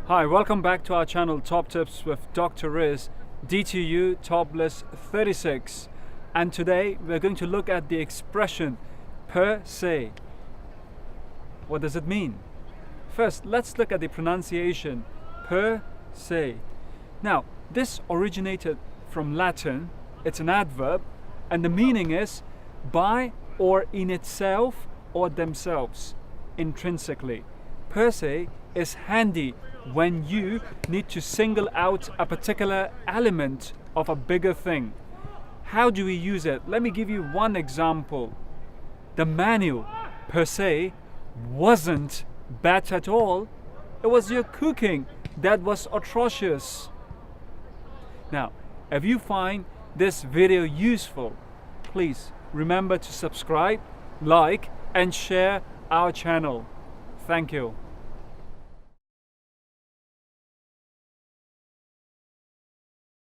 Hi, welcome back to our channel Top Tips with Dr. Riz, DTU Topless 36. And today we're going to look at the expression per se. What does it mean? First, let's look at the pronunciation per se. Now, this originated from Latin. It's an adverb, and the meaning is by or in itself or themselves, intrinsically. Per se is handy when you need to single out a particular element of a bigger thing. How do we use it? Let me give you one example. The menu per se wasn't bad at all. It was your cooking that was atrocious. Now, if you find this video useful, please remember to subscribe, like, and share our channel. Thank you.